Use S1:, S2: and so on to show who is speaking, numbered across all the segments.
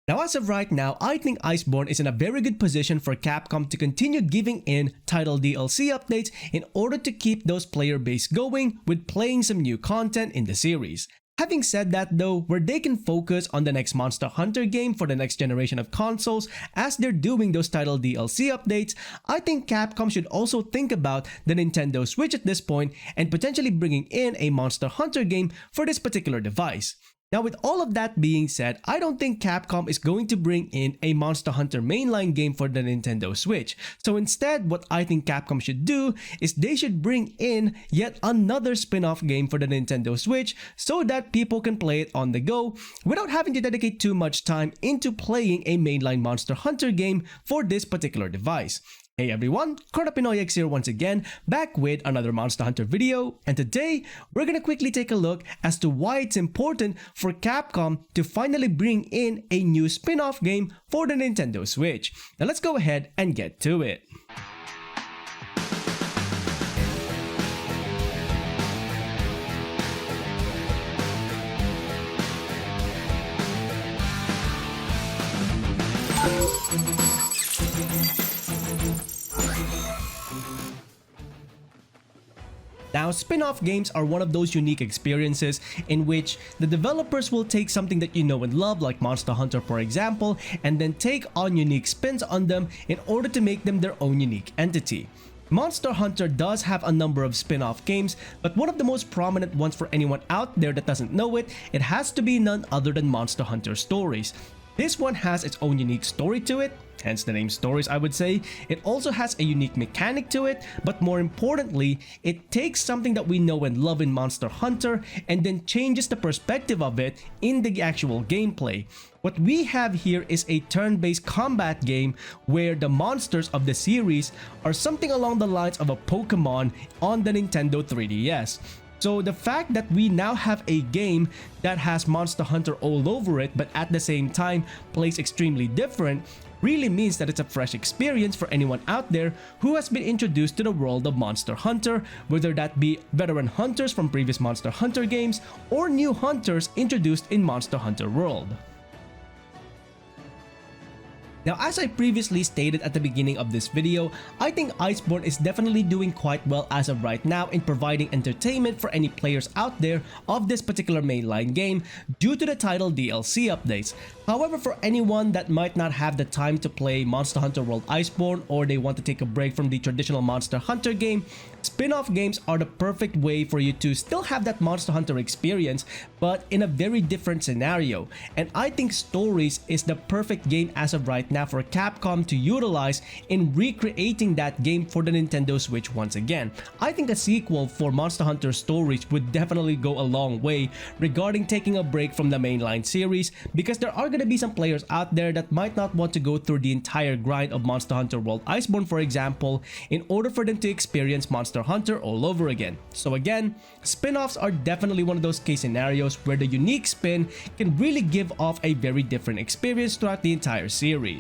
S1: Now as of right now, I think Iceborne is in a very good position for Capcom to continue giving in title DLC updates in order to keep those player base going with playing some new content in the series. Having said that though, where they can focus on the next Monster Hunter game for the next generation of consoles as they're doing those title DLC updates, I think Capcom should also think about the Nintendo Switch at this point and potentially bringing in a Monster Hunter game for this particular device. Now with all of that being said, I don't think Capcom is going to bring in a Monster Hunter Mainline game for the Nintendo Switch. So instead, what I think Capcom should do is they should bring in yet another spin-off game for the Nintendo Switch so that people can play it on the go without having to dedicate too much time into playing a mainline Monster Hunter game for this particular device. Hey everyone, Pinoy here once again, back with another Monster Hunter video, and today we're gonna quickly take a look as to why it's important for Capcom to finally bring in a new spin-off game for the Nintendo Switch. Now let's go ahead and get to it. Now, spin-off games are one of those unique experiences in which the developers will take something that you know and love, like Monster Hunter for example, and then take on unique spins on them in order to make them their own unique entity. Monster Hunter does have a number of spin-off games, but one of the most prominent ones for anyone out there that doesn't know it, it has to be none other than Monster Hunter Stories. This one has its own unique story to it, hence the name Stories I would say. It also has a unique mechanic to it, but more importantly, it takes something that we know and love in Monster Hunter and then changes the perspective of it in the actual gameplay. What we have here is a turn-based combat game where the monsters of the series are something along the lines of a Pokemon on the Nintendo 3DS. So the fact that we now have a game that has Monster Hunter all over it but at the same time plays extremely different really means that it's a fresh experience for anyone out there who has been introduced to the world of Monster Hunter, whether that be veteran hunters from previous Monster Hunter games or new hunters introduced in Monster Hunter World. Now, as I previously stated at the beginning of this video, I think Iceborne is definitely doing quite well as of right now in providing entertainment for any players out there of this particular mainline game due to the title DLC updates. However, for anyone that might not have the time to play Monster Hunter World Iceborne or they want to take a break from the traditional Monster Hunter game, spin-off games are the perfect way for you to still have that Monster Hunter experience but in a very different scenario. And I think Stories is the perfect game as of right now for Capcom to utilize in recreating that game for the Nintendo Switch once again. I think a sequel for Monster Hunter Stories would definitely go a long way regarding taking a break from the mainline series, because there are going to be some players out there that might not want to go through the entire grind of Monster Hunter World Iceborne for example in order for them to experience Monster Hunter all over again. So again, spin-offs are definitely one of those case scenarios where the unique spin can really give off a very different experience throughout the entire series.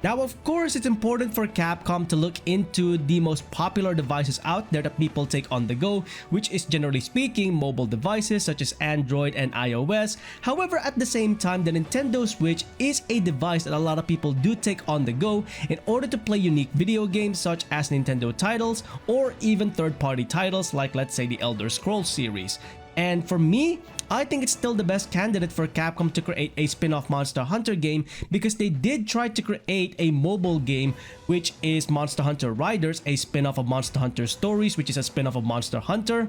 S1: Now, of course, it's important for Capcom to look into the most popular devices out there that people take on the go, which is generally speaking mobile devices such as Android and iOS. However, at the same time, the Nintendo Switch is a device that a lot of people do take on the go in order to play unique video games such as Nintendo titles or even third-party titles like, let's say, the Elder Scrolls series. And for me, I think it's still the best candidate for Capcom to create a spin-off Monster Hunter game, because they did try to create a mobile game which is Monster Hunter Riders, a spin-off of Monster Hunter Stories, which is a spin-off of Monster Hunter.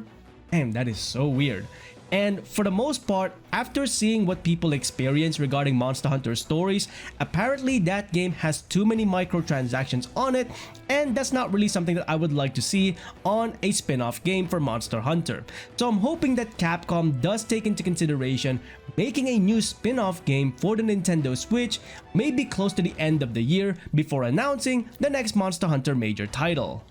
S1: Damn, that is so weird. And for the most part, after seeing what people experience regarding Monster Hunter Stories, apparently that game has too many microtransactions on it, and that's not really something that I would like to see on a spin-off game for Monster Hunter. So I'm hoping that Capcom does take into consideration making a new spin-off game for the Nintendo Switch, maybe close to the end of the year before announcing the next Monster Hunter major title.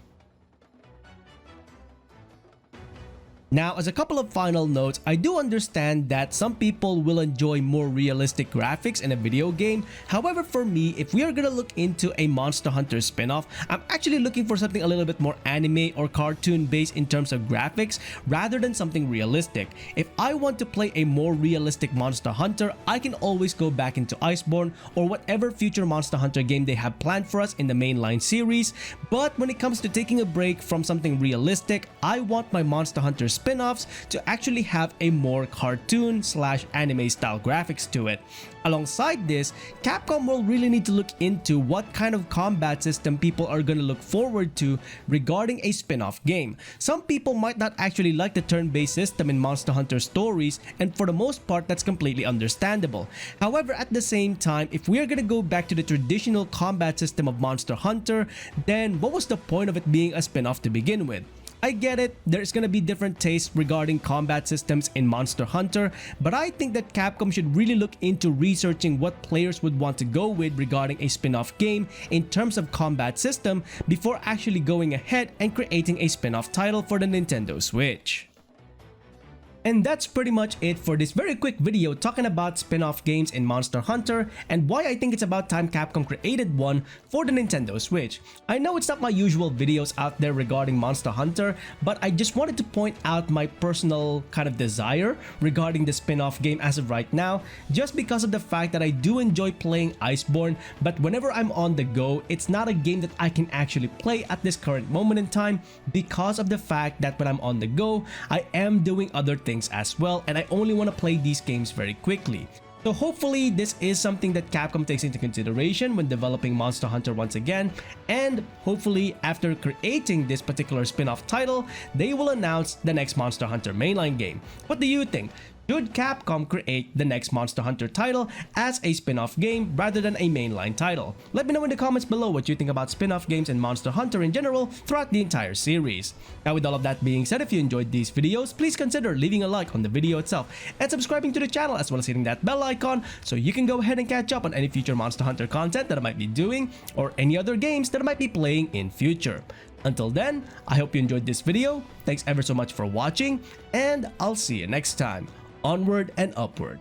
S1: Now, as a couple of final notes, I do understand that some people will enjoy more realistic graphics in a video game. However, for me, if we are gonna look into a Monster Hunter spin-off, I'm actually looking for something a little bit more anime or cartoon based in terms of graphics rather than something realistic. If I want to play a more realistic Monster Hunter, I can always go back into Iceborne or whatever future Monster Hunter game they have planned for us in the mainline series. But when it comes to taking a break from something realistic, I want my Monster Hunter spin-offs to actually have a more cartoon/anime style graphics to it. Alongside this, Capcom will really need to look into what kind of combat system people are gonna look forward to regarding a spin-off game. Some people might not actually like the turn-based system in Monster Hunter stories, and for the most part that's completely understandable. However, at the same time, if we are gonna go back to the traditional combat system of Monster Hunter, then what was the point of it being a spin-off to begin with? I get it, there's gonna be different tastes regarding combat systems in Monster Hunter, but I think that Capcom should really look into researching what players would want to go with regarding a spin-off game in terms of combat system before actually going ahead and creating a spin-off title for the Nintendo Switch. And that's pretty much it for this very quick video talking about spin-off games in Monster Hunter and why I think it's about time Capcom created one for the Nintendo Switch. I know it's not my usual videos out there regarding Monster Hunter, but I just wanted to point out my personal kind of desire regarding the spin-off game as of right now, just because of the fact that I do enjoy playing Iceborne, but whenever I'm on the go, it's not a game that I can actually play at this current moment in time because of the fact that when I'm on the go, I am doing other things as well, and I only want to play these games very quickly. So hopefully this is something that Capcom takes into consideration when developing Monster Hunter once again, and hopefully after creating this particular spin-off title, they will announce the next Monster Hunter mainline game. What do you think? Should Capcom create the next Monster Hunter title as a spin-off game rather than a mainline title? Let me know in the comments below what you think about spin-off games and Monster Hunter in general throughout the entire series. Now with all of that being said, if you enjoyed these videos, please consider leaving a like on the video itself and subscribing to the channel as well as hitting that bell icon so you can go ahead and catch up on any future Monster Hunter content that I might be doing or any other games that I might be playing in future. Until then, I hope you enjoyed this video, thanks ever so much for watching, and I'll see you next time. Onward and upward.